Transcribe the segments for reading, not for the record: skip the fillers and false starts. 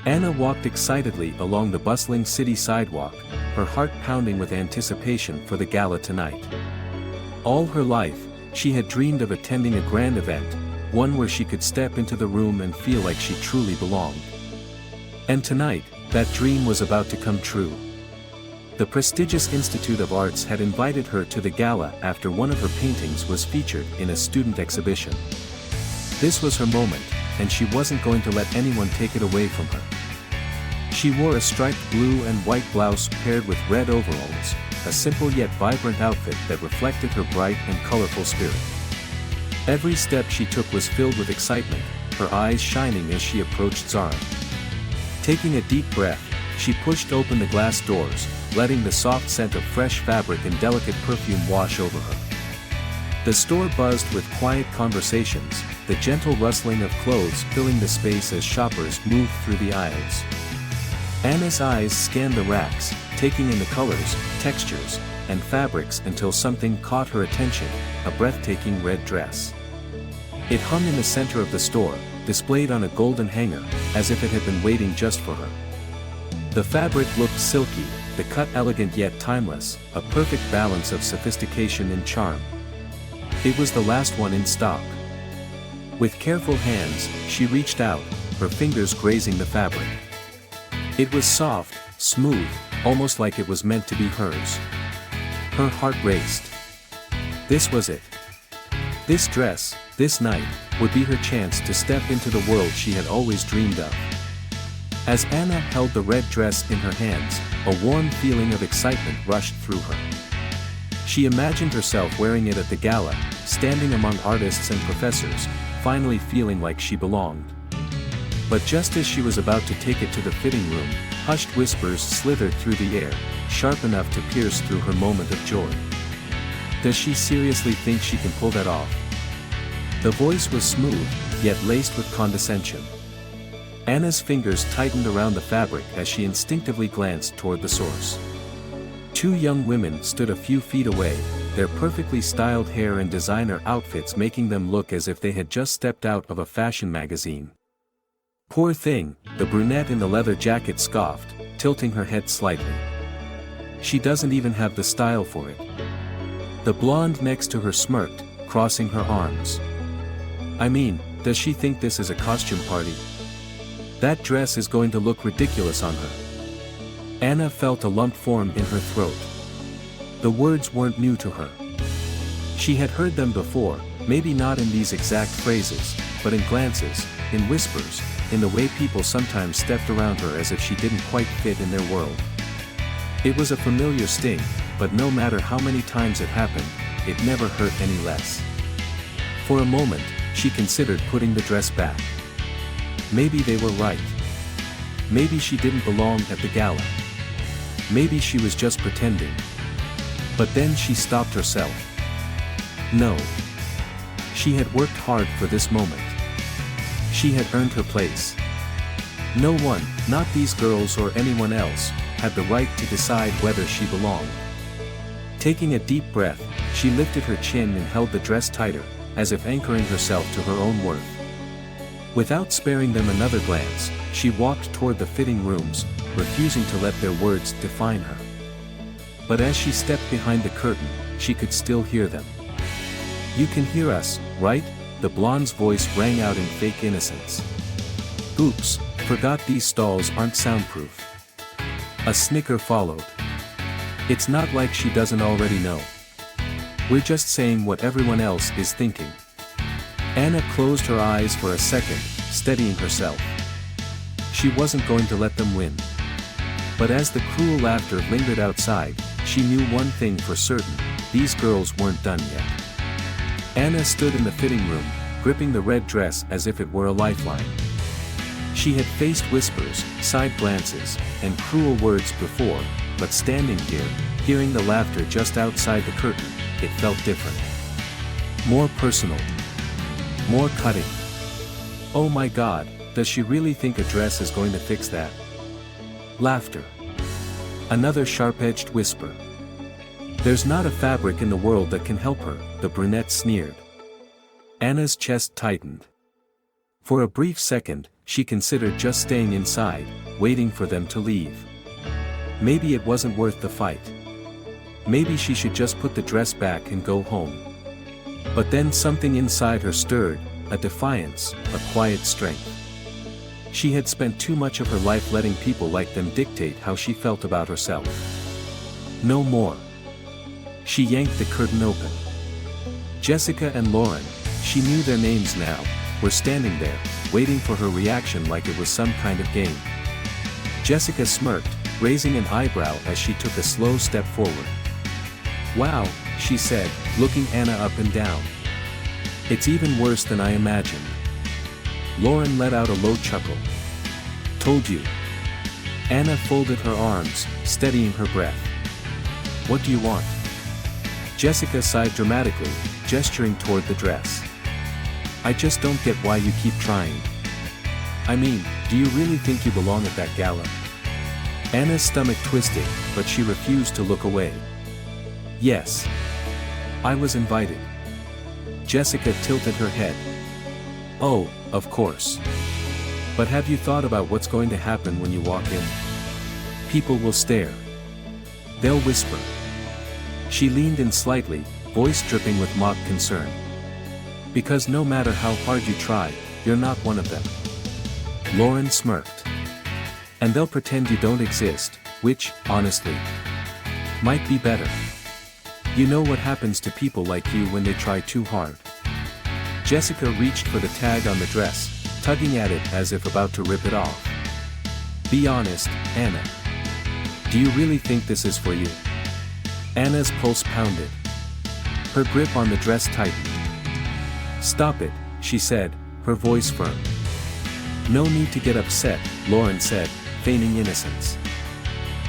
Anna walked excitedly along the bustling city sidewalk, her heart pounding with anticipation for the gala tonight. All her life, she had dreamed of attending a grand event, one where she could step into the room and feel like she truly belonged. And tonight, that dream was about to come true. The prestigious Institute of Arts had invited her to the gala after one of her paintings was featured in a student exhibition. This was her moment, and she wasn't going to let anyone take it away from her. She wore a striped blue and white blouse paired with red overalls, a simple yet vibrant outfit that reflected her bright and colorful spirit. Every step she took was filled with excitement, her eyes shining as she approached Zara. Taking a deep breath, she pushed open the glass doors, letting the soft scent of fresh fabric and delicate perfume wash over her. The store buzzed with quiet conversations, the gentle rustling of clothes filling the space as shoppers moved through the aisles. Anna's eyes scanned the racks, taking in the colors, textures, and fabrics until something caught her attention, a breathtaking red dress. It hung in the center of the store, displayed on a golden hanger, as if it had been waiting just for her. The fabric looked silky, the cut elegant yet timeless, a perfect balance of sophistication and charm. It was the last one in stock. With careful hands, she reached out, her fingers grazing the fabric. It was soft, smooth, almost like it was meant to be hers. Her heart raced. This was it. This dress, this night, would be her chance to step into the world she had always dreamed of. As Anna held the red dress in her hands, a warm feeling of excitement rushed through her. She imagined herself wearing it at the gala, standing among artists and professors, finally feeling like she belonged. But just as she was about to take it to the fitting room, hushed whispers slithered through the air, sharp enough to pierce through her moment of joy. Does she seriously think she can pull that off? The voice was smooth, yet laced with condescension. Anna's fingers tightened around the fabric as she instinctively glanced toward the source. Two young women stood a few feet away, their perfectly styled hair and designer outfits making them look as if they had just stepped out of a fashion magazine. Poor thing, the brunette in the leather jacket scoffed, tilting her head slightly. She doesn't even have the style for it. The blonde next to her smirked, crossing her arms. I mean, does she think this is a costume party? That dress is going to look ridiculous on her. Anna felt a lump form in her throat. The words weren't new to her. She had heard them before, maybe not in these exact phrases, but in glances, in whispers, in the way people sometimes stepped around her as if she didn't quite fit in their world. It was a familiar sting, but no matter how many times it happened, it never hurt any less. For a moment, she considered putting the dress back. Maybe they were right. Maybe she didn't belong at the gala. Maybe she was just pretending. But then she stopped herself. No. She had worked hard for this moment. She had earned her place. No one, not these girls or anyone else, had the right to decide whether she belonged. Taking a deep breath, she lifted her chin and held the dress tighter, as if anchoring herself to her own worth. Without sparing them another glance, she walked toward the fitting rooms, refusing to let their words define her. But as she stepped behind the curtain, she could still hear them. You can hear us, right? The blonde's voice rang out in fake innocence. Oops, forgot these stalls aren't soundproof. A snicker followed. It's not like she doesn't already know. We're just saying what everyone else is thinking. Anna closed her eyes for a second, steadying herself. She wasn't going to let them win. But as the cruel laughter lingered outside, she knew one thing for certain, these girls weren't done yet. Anna stood in the fitting room, gripping the red dress as if it were a lifeline. She had faced whispers, side glances, and cruel words before, but standing here, hearing the laughter just outside the curtain, it felt different. More personal. More cutting. Oh my God, does she really think a dress is going to fix that? Laughter. Another sharp-edged whisper. There's not a fabric in the world that can help her, the brunette sneered. Anna's chest tightened. For a brief second, she considered just staying inside, waiting for them to leave. Maybe it wasn't worth the fight. Maybe she should just put the dress back and go home. But then something inside her stirred, a defiance, a quiet strength. She had spent too much of her life letting people like them dictate how she felt about herself. No more. She yanked the curtain open. Jessica and Lauren, she knew their names now, were standing there, waiting for her reaction like it was some kind of game. Jessica smirked, raising an eyebrow as she took a slow step forward. "Wow," she said, looking Anna up and down. "It's even worse than I imagined." Lauren let out a low chuckle. "Told you." Anna folded her arms, steadying her breath. "What do you want?" Jessica sighed dramatically, gesturing toward the dress. "I just don't get why you keep trying. I mean, do you really think you belong at that gala?" Anna's stomach twisted, but she refused to look away. "Yes. I was invited." Jessica tilted her head. "Oh, of course. But have you thought about what's going to happen when you walk in? People will stare. They'll whisper." She leaned in slightly, voice dripping with mock concern. "Because no matter how hard you try, you're not one of them." Lauren smirked. "And they'll pretend you don't exist, which, honestly, might be better. You know what happens to people like you when they try too hard." Jessica reached for the tag on the dress, tugging at it as if about to rip it off. "Be honest, Anna. Do you really think this is for you?" Anna's pulse pounded. Her grip on the dress tightened. "Stop it," she said, her voice firm. "No need to get upset," Lauren said, feigning innocence.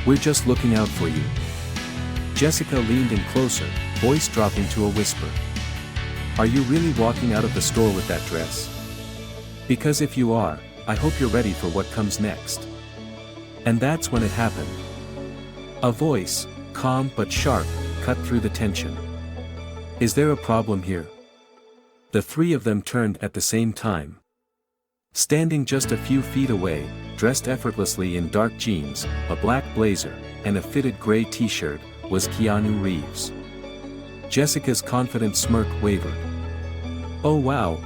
"We're just looking out for you." Jessica leaned in closer, voice dropping to a whisper. "Are you really walking out of the store with that dress? Because if you are, I hope you're ready for what comes next." And that's when it happened. A voice, calm but sharp, cut through the tension. "Is there a problem here?" The three of them turned at the same time. Standing just a few feet away, dressed effortlessly in dark jeans, a black blazer, and a fitted gray t-shirt, was Keanu Reeves. Jessica's confident smirk wavered. "Oh wow,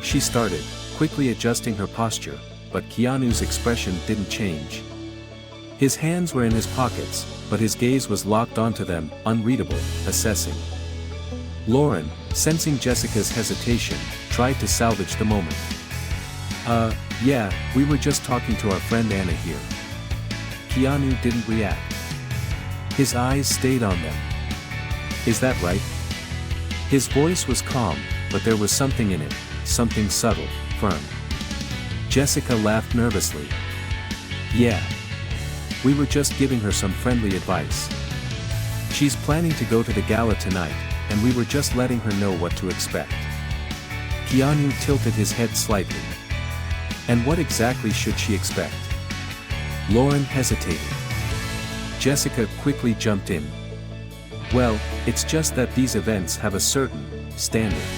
she started, quickly adjusting her posture, but Keanu's expression didn't change. His hands were in his pockets, but his gaze was locked onto them, unreadable, assessing. Lauren, sensing Jessica's hesitation, tried to salvage the moment. Yeah, we were just talking to our friend Anna here." Keanu didn't react. His eyes stayed on them. "Is that right?" His voice was calm, but there was something in it, something subtle, firm. Jessica laughed nervously. "Yeah. We were just giving her some friendly advice. She's planning to go to the gala tonight, and we were just letting her know what to expect." Keanu tilted his head slightly. "And what exactly should she expect?" Lauren hesitated. Jessica quickly jumped in. "Well, it's just that these events have a certain standard.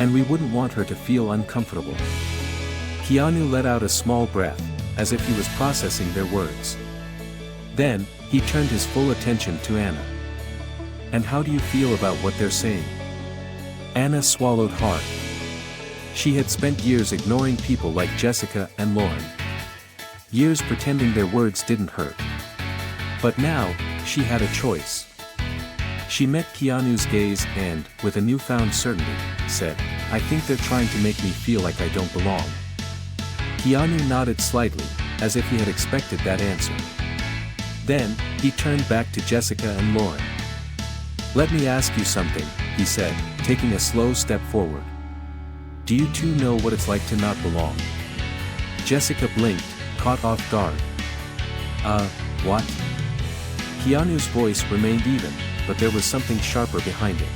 And we wouldn't want her to feel uncomfortable." Keanu let out a small breath, as if he was processing their words. Then, he turned his full attention to Anna. "And how do you feel about what they're saying?" Anna swallowed hard. She had spent years ignoring people like Jessica and Lauren. Years pretending their words didn't hurt. But now, she had a choice. She met Keanu's gaze and, with a newfound certainty, said, "I think they're trying to make me feel like I don't belong." Keanu nodded slightly, as if he had expected that answer. Then, he turned back to Jessica and Lauren. "Let me ask you something," he said, taking a slow step forward. "Do you two know what it's like to not belong?" Jessica blinked, caught off guard. What?" Keanu's voice remained even, but there was something sharper behind it.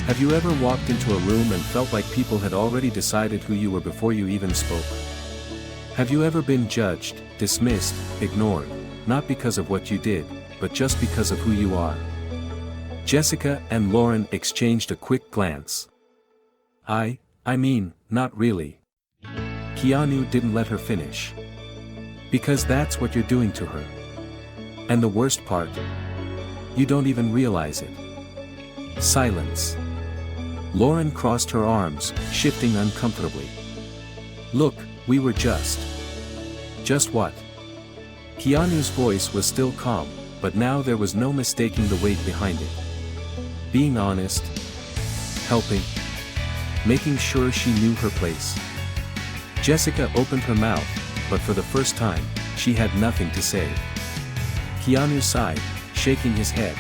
"Have you ever walked into a room and felt like people had already decided who you were before you even spoke? Have you ever been judged, dismissed, ignored, not because of what you did, but just because of who you are?" Jessica and Lauren exchanged a quick glance. I mean, not really." Keanu didn't let her finish. Because that's what you're doing to her. And the worst part? You don't even realize it. Silence. Lauren crossed her arms, shifting uncomfortably. Look, we were just. Just what? Keanu's voice was still calm, but now there was no mistaking the weight behind it. Being honest. Helping. Making sure she knew her place. Jessica opened her mouth, but for the first time, she had nothing to say. Keanu sighed, shaking his head.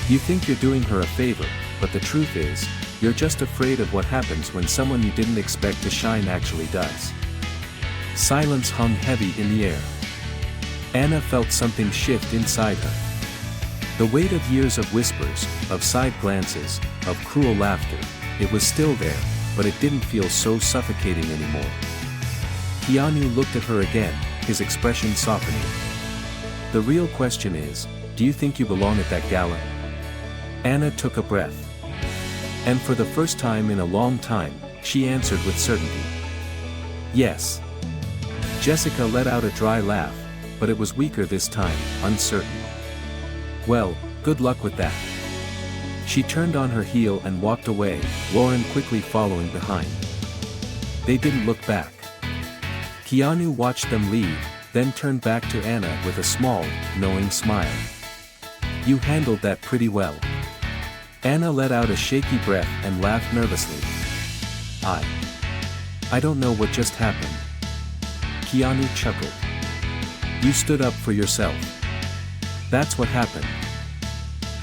You think you're doing her a favor, but the truth is, you're just afraid of what happens when someone you didn't expect to shine actually does. Silence hung heavy in the air. Anna felt something shift inside her. The weight of years of whispers, of side glances, of cruel laughter, it was still there, but it didn't feel so suffocating anymore. Keanu looked at her again, his expression softening. The real question is, do you think you belong at that gala? Anna took a breath. And for the first time in a long time, she answered with certainty. Yes. Jessica let out a dry laugh, but it was weaker this time, uncertain. Well, good luck with that. She turned on her heel and walked away, Lauren quickly following behind. They didn't look back. Keanu watched them leave, then turned back to Anna with a small, knowing smile. You handled that pretty well. Anna let out a shaky breath and laughed nervously. I don't know what just happened. Keanu chuckled. You stood up for yourself. That's what happened.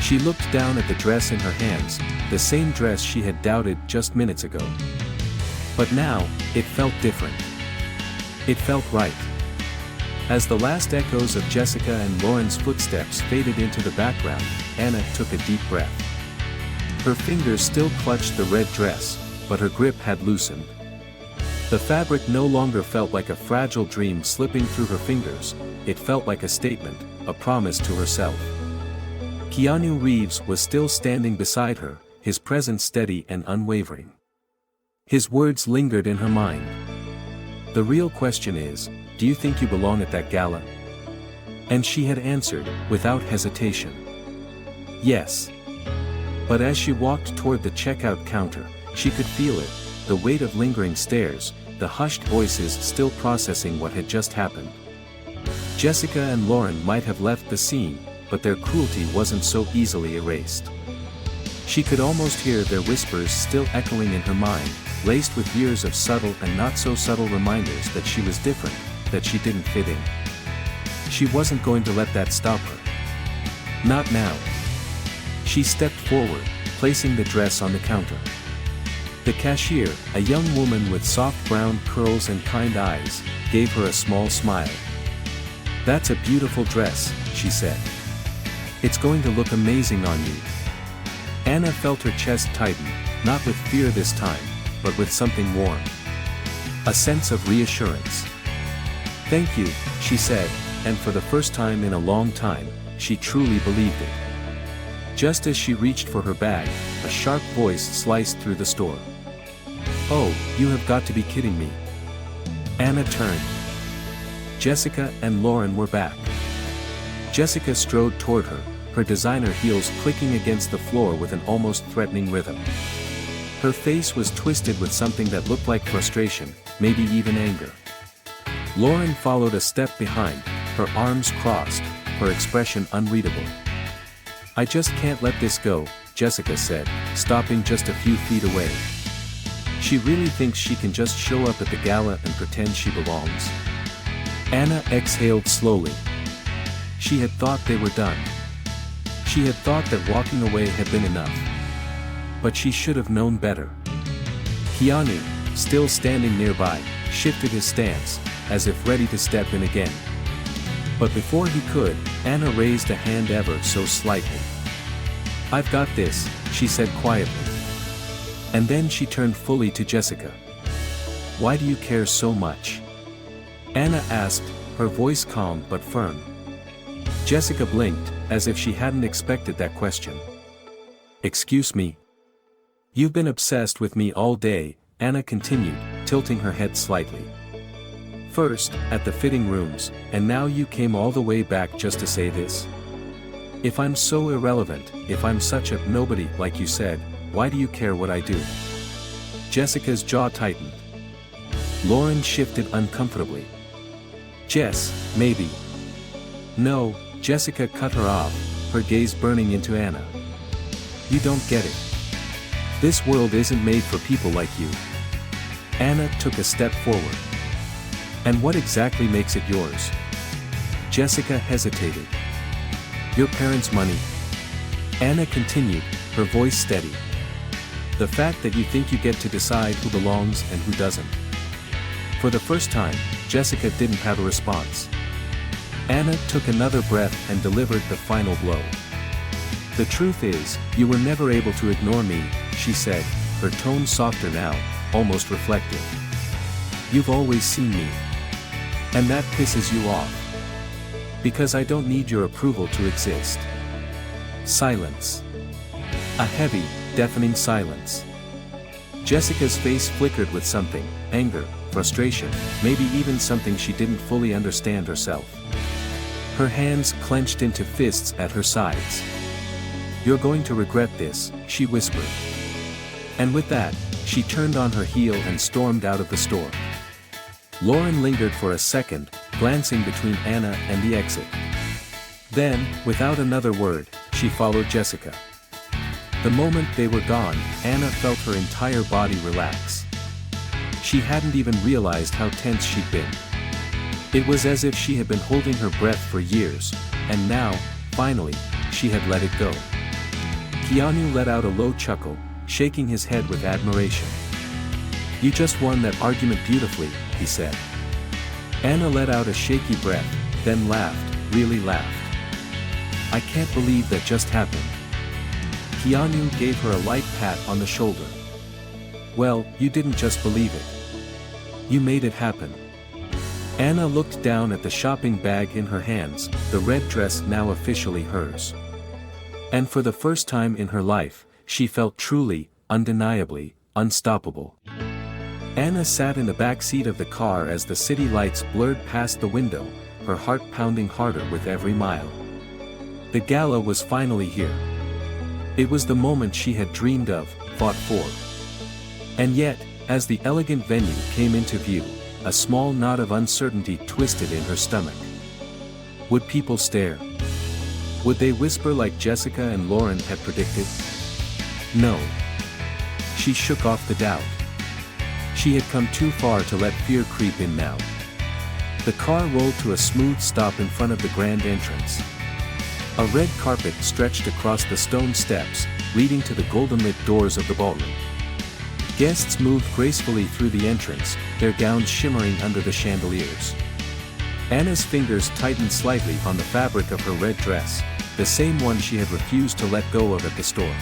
She looked down at the dress in her hands, the same dress she had doubted just minutes ago. But now, it felt different. It felt right. As the last echoes of Jessica and Lauren's footsteps faded into the background, Anna took a deep breath. Her fingers still clutched the red dress, but her grip had loosened. The fabric no longer felt like a fragile dream slipping through her fingers, it felt like a statement, a promise to herself. Keanu Reeves was still standing beside her, his presence steady and unwavering. His words lingered in her mind. The real question is, do you think you belong at that gala? And she had answered, without hesitation. Yes. But as she walked toward the checkout counter, she could feel it, the weight of lingering stares, the hushed voices still processing what had just happened. Jessica and Lauren might have left the scene, but their cruelty wasn't so easily erased. She could almost hear their whispers still echoing in her mind, laced with years of subtle and not so subtle reminders that she was different, that she didn't fit in. She wasn't going to let that stop her. Not now. She stepped forward, placing the dress on the counter. The cashier, a young woman with soft brown curls and kind eyes, gave her a small smile. That's a beautiful dress, she said. It's going to look amazing on you. Anna felt her chest tighten, not with fear this time, but with something warm. A sense of reassurance. Thank you, she said, and for the first time in a long time, she truly believed it. Just as she reached for her bag, a sharp voice sliced through the store. Oh, you have got to be kidding me. Anna turned. Jessica and Lauren were back. Jessica strode toward her, her designer heels clicking against the floor with an almost threatening rhythm. Her face was twisted with something that looked like frustration, maybe even anger. Lauren followed a step behind, her arms crossed, her expression unreadable. I just can't let this go, Jessica said, stopping just a few feet away. She really thinks she can just show up at the gala and pretend she belongs. Anna exhaled slowly. She had thought they were done. She had thought that walking away had been enough. But she should have known better. Keanu, still standing nearby, shifted his stance, as if ready to step in again. But before he could, Anna raised a hand ever so slightly. I've got this, she said quietly. And then she turned fully to Jessica. Why do you care so much? Anna asked, her voice calm but firm. Jessica blinked, as if she hadn't expected that question. Excuse me. You've been obsessed with me all day, Anna continued, tilting her head slightly. First, at the fitting rooms, and now you came all the way back just to say this? If I'm so irrelevant, if I'm such a nobody like you said, why do you care what I do? Jessica's jaw tightened. Lauren shifted uncomfortably. Jess, maybe. No, Jessica cut her off, her gaze burning into Anna. You don't get it. This world isn't made for people like you. Anna took a step forward. And what exactly makes it yours? Jessica hesitated. Your parents' money. Anna continued, her voice steady. The fact that you think you get to decide who belongs and who doesn't. For the first time, Jessica didn't have a response. Anna took another breath and delivered the final blow. The truth is, you were never able to ignore me, she said, her tone softer now, almost reflective. You've always seen me. And that pisses you off. Because I don't need your approval to exist. Silence. A heavy, deafening silence. Jessica's face flickered with something, anger, frustration, maybe even something she didn't fully understand herself. Her hands clenched into fists at her sides. You're going to regret this, she whispered. And with that, she turned on her heel and stormed out of the store. Lauren lingered for a second, glancing between Anna and the exit. Then, without another word, she followed Jessica. The moment they were gone, Anna felt her entire body relax. She hadn't even realized how tense she'd been. It was as if she had been holding her breath for years, and now, finally, she had let it go. Keanu let out a low chuckle, shaking his head with admiration. You just won that argument beautifully, he said. Anna let out a shaky breath, then laughed, really laughed. I can't believe that just happened. Keanu gave her a light pat on the shoulder. Well, you didn't just believe it. You made it happen. Anna looked down at the shopping bag in her hands, the red dress now officially hers. And for the first time in her life, she felt truly, undeniably, unstoppable. Anna sat in the back seat of the car as the city lights blurred past the window, her heart pounding harder with every mile. The gala was finally here. It was the moment she had dreamed of, fought for. And yet, as the elegant venue came into view, a small knot of uncertainty twisted in her stomach. Would people stare? Would they whisper like Jessica and Lauren had predicted? No. She shook off the doubt. She had come too far to let fear creep in now. The car rolled to a smooth stop in front of the grand entrance. A red carpet stretched across the stone steps, leading to the golden-lit doors of the ballroom. Guests moved gracefully through the entrance, their gowns shimmering under the chandeliers. Anna's fingers tightened slightly on the fabric of her red dress, the same one she had refused to let go of at the store.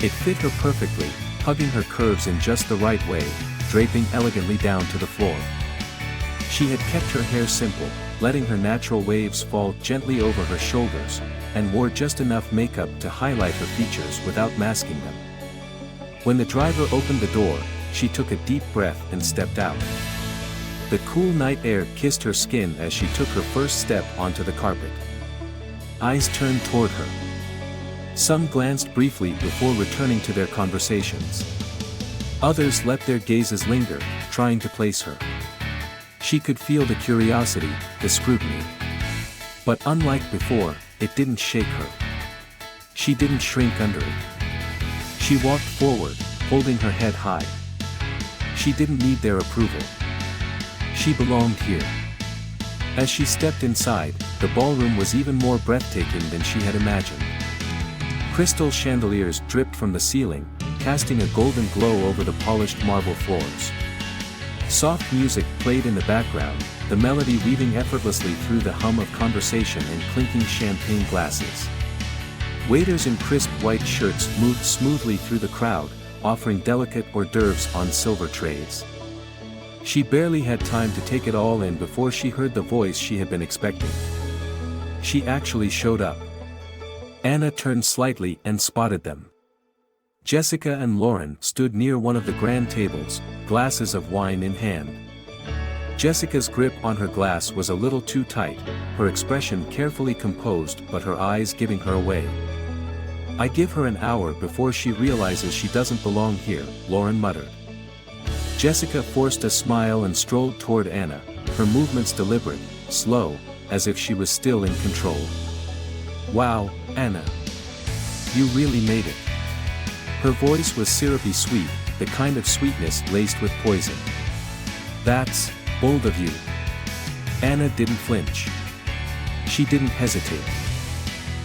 It fit her perfectly, hugging her curves in just the right way, draping elegantly down to the floor. She had kept her hair simple, letting her natural waves fall gently over her shoulders, and wore just enough makeup to highlight her features without masking them. When the driver opened the door, she took a deep breath and stepped out. The cool night air kissed her skin as she took her first step onto the carpet. Eyes turned toward her. Some glanced briefly before returning to their conversations. Others let their gazes linger, trying to place her. She could feel the curiosity, the scrutiny. But unlike before, it didn't shake her. She didn't shrink under it. She walked forward, holding her head high. She didn't need their approval. She belonged here. As she stepped inside, the ballroom was even more breathtaking than she had imagined. Crystal chandeliers dripped from the ceiling, casting a golden glow over the polished marble floors. Soft music played in the background, the melody weaving effortlessly through the hum of conversation and clinking champagne glasses. Waiters in crisp white shirts moved smoothly through the crowd, offering delicate hors d'oeuvres on silver trays. She barely had time to take it all in before she heard the voice she had been expecting. She actually showed up. Anna turned slightly and spotted them. Jessica and Lauren stood near one of the grand tables, glasses of wine in hand. Jessica's grip on her glass was a little too tight, her expression carefully composed but her eyes giving her away. "I give her an hour before she realizes she doesn't belong here," Lauren muttered. Jessica forced a smile and strolled toward Anna, her movements deliberate, slow, as if she was still in control. "Wow, Anna. You really made it." Her voice was syrupy sweet, the kind of sweetness laced with poison. "That's bold of you." Anna didn't flinch. She didn't hesitate.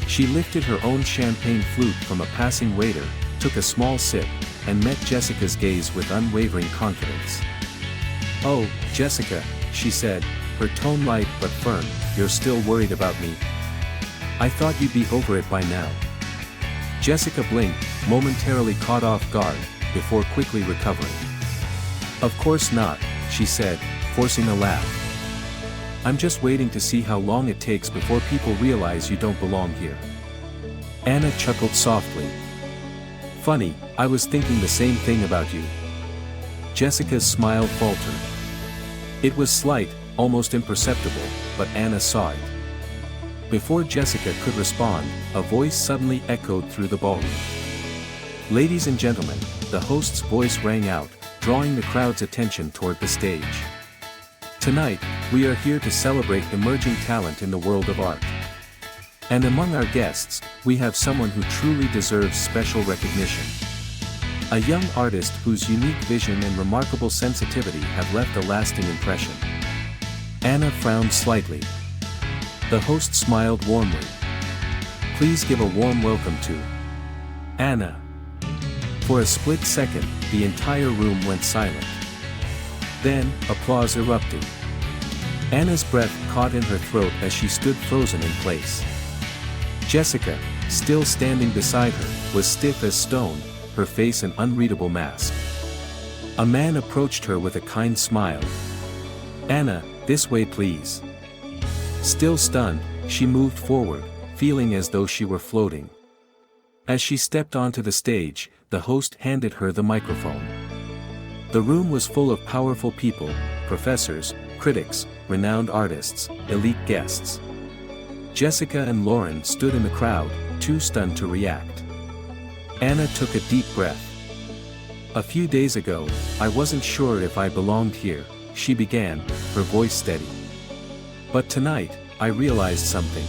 She lifted her own champagne flute from a passing waiter, took a small sip, and met Jessica's gaze with unwavering confidence. "Oh, Jessica," she said, her tone light but firm, "you're still worried about me? I thought you'd be over it by now." Jessica blinked, momentarily caught off guard, before quickly recovering. "Of course not," she said, forcing a laugh. "I'm just waiting to see how long it takes before people realize you don't belong here." Anna chuckled softly. "Funny, I was thinking the same thing about you." Jessica's smile faltered. It was slight, almost imperceptible, but Anna saw it. Before Jessica could respond, a voice suddenly echoed through the ballroom. "Ladies and gentlemen," the host's voice rang out, drawing the crowd's attention toward the stage. "Tonight, we are here to celebrate emerging talent in the world of art. And among our guests, we have someone who truly deserves special recognition. A young artist whose unique vision and remarkable sensitivity have left a lasting impression." Anna frowned slightly. The host smiled warmly. "Please give a warm welcome to Anna." For a split second, the entire room went silent. Then, applause erupted. Anna's breath caught in her throat as she stood frozen in place. Jessica, still standing beside her, was stiff as stone, her face an unreadable mask. A man approached her with a kind smile. "Anna, this way please." Still stunned, she moved forward, feeling as though she were floating. As she stepped onto the stage, the host handed her the microphone. The room was full of powerful people, professors, critics, renowned artists, elite guests. Jessica and Lauren stood in the crowd, too stunned to react. Anna took a deep breath. "A few days ago, I wasn't sure if I belonged here," she began, her voice steady. "But tonight, I realized something.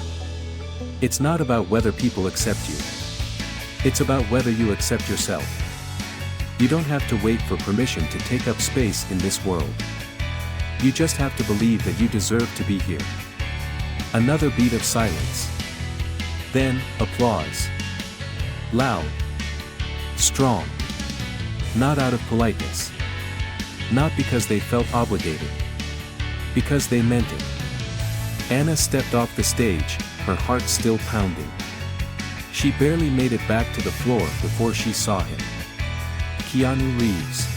It's not about whether people accept you. It's about whether you accept yourself. You don't have to wait for permission to take up space in this world. You just have to believe that you deserve to be here." Another beat of silence. Then, applause. Loud. Strong. Not out of politeness. Not because they felt obligated. Because they meant it. Anna stepped off the stage, her heart still pounding. She barely made it back to the floor before she saw him. Keanu Reeves.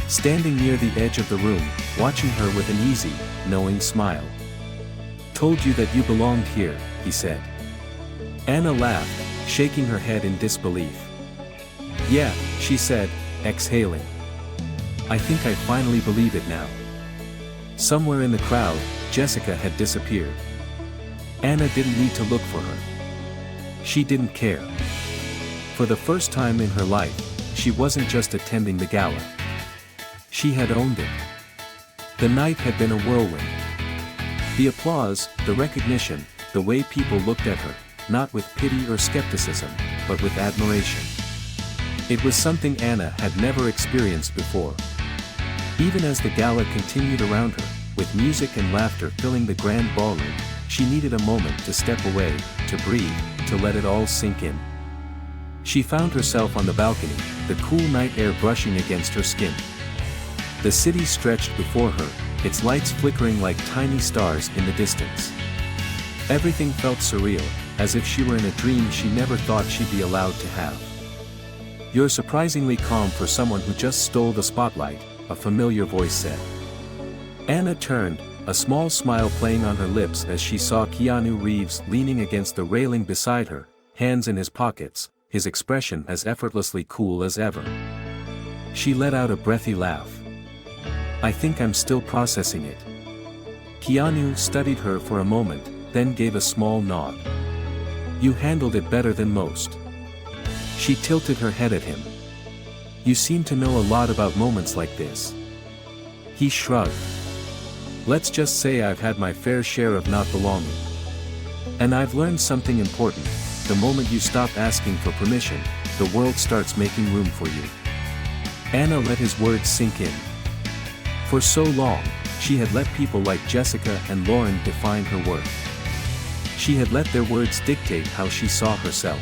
Standing near the edge of the room, watching her with an easy, knowing smile. "Told you that you belonged here," he said. Anna laughed, shaking her head in disbelief. "Yeah," she said, exhaling. "I think I finally believe it now." Somewhere in the crowd, Jessica had disappeared. Anna didn't need to look for her. She didn't care. For the first time in her life, she wasn't just attending the gala. She had owned it. The night had been a whirlwind. The applause, the recognition, the way people looked at her, not with pity or skepticism, but with admiration. It was something Anna had never experienced before. Even as the gala continued around her, with music and laughter filling the grand ballroom, she needed a moment to step away, to breathe, to let it all sink in. She found herself on the balcony, the cool night air brushing against her skin. The city stretched before her, its lights flickering like tiny stars in the distance. Everything felt surreal, as if she were in a dream she never thought she'd be allowed to have. "You're surprisingly calm for someone who just stole the spotlight," a familiar voice said. Anna turned, a small smile playing on her lips as she saw Keanu Reeves leaning against the railing beside her, hands in his pockets, his expression as effortlessly cool as ever. She let out a breathy laugh. I think I'm still processing it. Keanu studied her for a moment, then gave a small nod. You handled it better than most. She tilted her head at him. You seem to know a lot about moments like this. He shrugged. Let's just say I've had my fair share of not belonging. And I've learned something important. The moment you stop asking for permission, the world starts making room for you. Anna let his words sink in. For so long, she had let people like Jessica and Lauren define her worth. She had let their words dictate how she saw herself.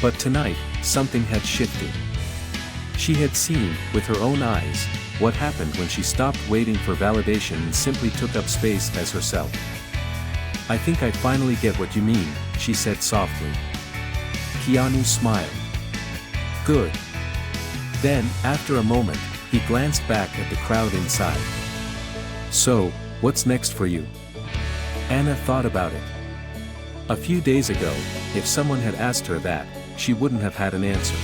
But tonight, something had shifted. She had seen, with her own eyes, what happened when she stopped waiting for validation and simply took up space as herself. I think I finally get what you mean, she said softly. Keanu smiled. Good. Then, after a moment, he glanced back at the crowd inside. So, what's next for you? Anna thought about it. A few days ago, if someone had asked her that, she wouldn't have had an answer.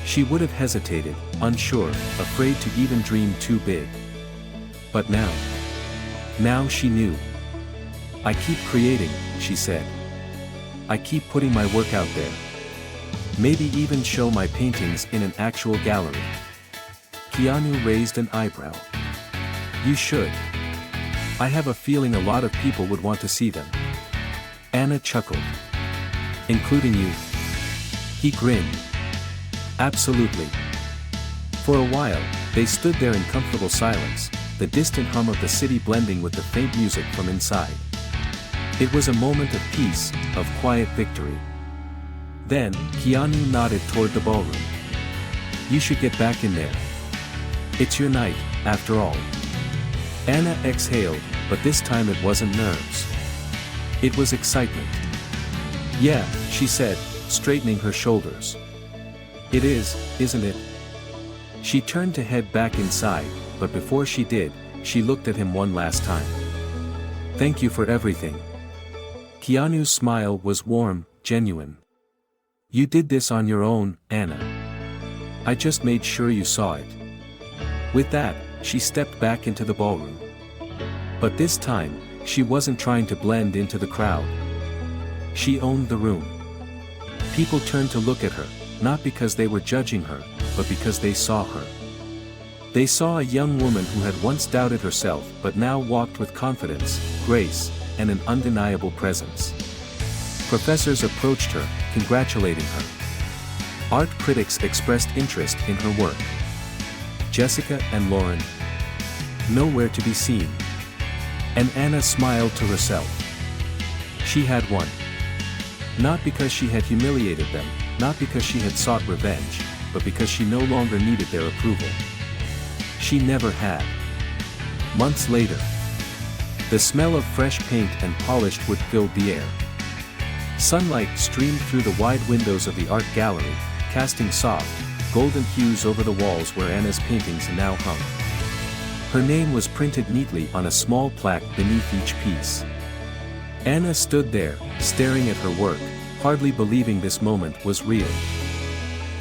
She would have hesitated, unsure, afraid to even dream too big. But now she knew. I keep creating, she said. I keep putting my work out there. Maybe even show my paintings in an actual gallery. Keanu raised an eyebrow. You should. I have a feeling a lot of people would want to see them. Anna chuckled. Including you. He grinned. Absolutely. For a while, they stood there in comfortable silence, the distant hum of the city blending with the faint music from inside. It was a moment of peace, of quiet victory. Then, Keanu nodded toward the ballroom. You should get back in there. It's your night, after all. Anna exhaled, but this time it wasn't nerves. It was excitement. Yeah, she said, straightening her shoulders. It is, isn't it? She turned to head back inside, but before she did, she looked at him one last time. Thank you for everything. Keanu's smile was warm, genuine. You did this on your own, Anna. I just made sure you saw it. With that, she stepped back into the ballroom. But this time, she wasn't trying to blend into the crowd. She owned the room. People turned to look at her, not because they were judging her, but because they saw her. They saw a young woman who had once doubted herself but now walked with confidence, grace, and an undeniable presence. Professors approached her, congratulating her. Art critics expressed interest in her work. Jessica and Lauren, nowhere to be seen. And Anna smiled to herself. She had won. Not because she had humiliated them, not because she had sought revenge, but because she no longer needed their approval. She never had. Months later, the smell of fresh paint and polished wood filled the air. Sunlight streamed through the wide windows of the art gallery, casting soft, golden hues over the walls where Anna's paintings now hung. Her name was printed neatly on a small plaque beneath each piece. Anna stood there, staring at her work, hardly believing this moment was real.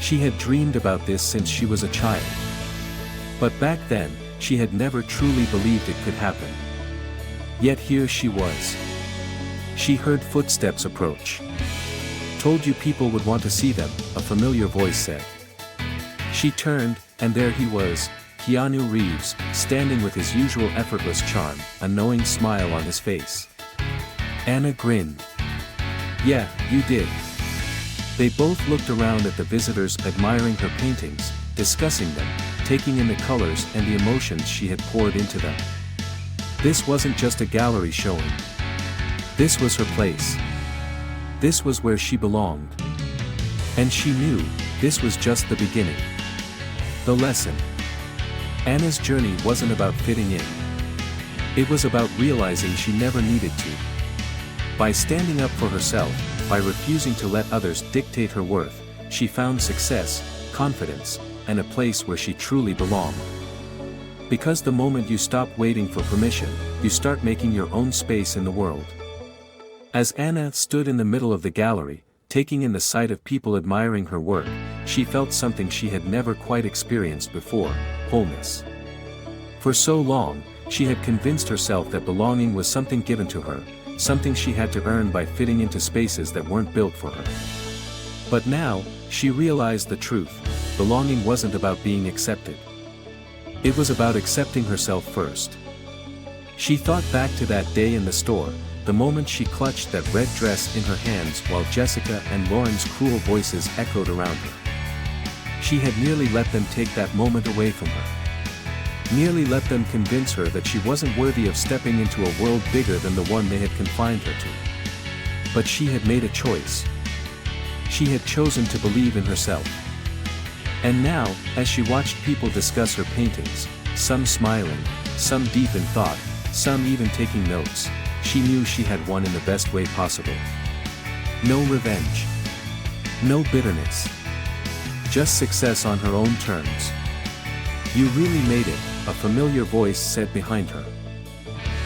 She had dreamed about this since she was a child. But back then, she had never truly believed it could happen. Yet here she was. She heard footsteps approach. Told you people would want to see them, a familiar voice said. She turned, and there he was, Keanu Reeves, standing with his usual effortless charm, a knowing smile on his face. Anna grinned. Yeah, you did. They both looked around at the visitors, admiring her paintings, discussing them, taking in the colors and the emotions she had poured into them. This wasn't just a gallery showing. This was her place. This was where she belonged. And she knew, this was just the beginning. The lesson. Anna's journey wasn't about fitting in. It was about realizing she never needed to. By standing up for herself, by refusing to let others dictate her worth, she found success, confidence, and a place where she truly belonged. Because the moment you stop waiting for permission, you start making your own space in the world. As Anna stood in the middle of the gallery, taking in the sight of people admiring her work, she felt something she had never quite experienced before: wholeness. For so long, she had convinced herself that belonging was something given to her, something she had to earn by fitting into spaces that weren't built for her. But now, she realized the truth: belonging wasn't about being accepted. It was about accepting herself first. She thought back to that day in the store, the moment she clutched that red dress in her hands while Jessica and Lauren's cruel voices echoed around her. She had nearly let them take that moment away from her. Nearly let them convince her that she wasn't worthy of stepping into a world bigger than the one they had confined her to. But she had made a choice. She had chosen to believe in herself. And now, as she watched people discuss her paintings, some smiling, some deep in thought, some even taking notes, she knew she had won in the best way possible. No revenge. No bitterness. Just success on her own terms. "You really made it," a familiar voice said behind her.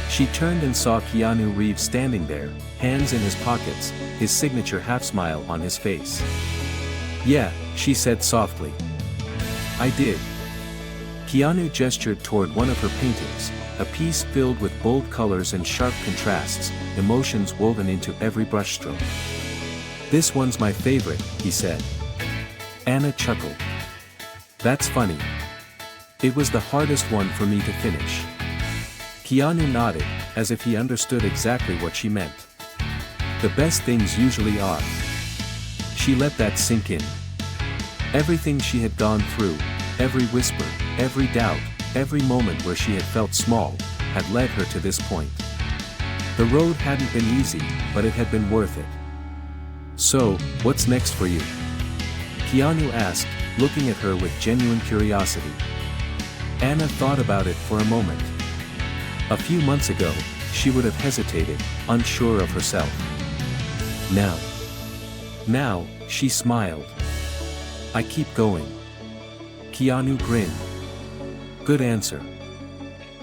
She turned and saw Keanu Reeves standing there, hands in his pockets, his signature half-smile on his face. "Yeah," she said softly. "I did." Keanu gestured toward one of her paintings, a piece filled with bold colors and sharp contrasts, emotions woven into every brushstroke. "This one's my favorite," he said. Anna chuckled. "That's funny. It was the hardest one for me to finish." Keanu nodded, as if he understood exactly what she meant. The best things usually are. She let that sink in. Everything she had gone through, every whisper, every doubt, every moment where she had felt small, had led her to this point. The road hadn't been easy, but it had been worth it. "So, what's next for you?" Keanu asked, looking at her with genuine curiosity. Anna thought about it for a moment. A few months ago, she would have hesitated, unsure of herself. Now, she smiled. "I keep going." Keanu grinned. "Good answer."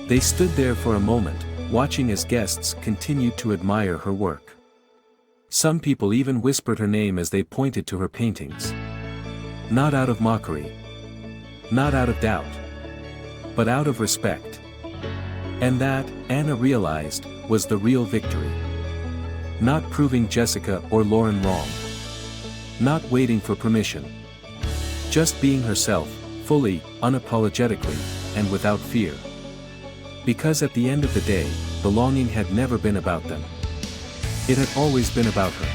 They stood there for a moment, watching as guests continued to admire her work. Some people even whispered her name as they pointed to her paintings. Not out of mockery. Not out of doubt. But out of respect. And that, Anna realized, was the real victory. Not proving Jessica or Lauren wrong. Not waiting for permission. Just being herself, fully, unapologetically, and without fear. Because at the end of the day, belonging had never been about them. It had always been about her.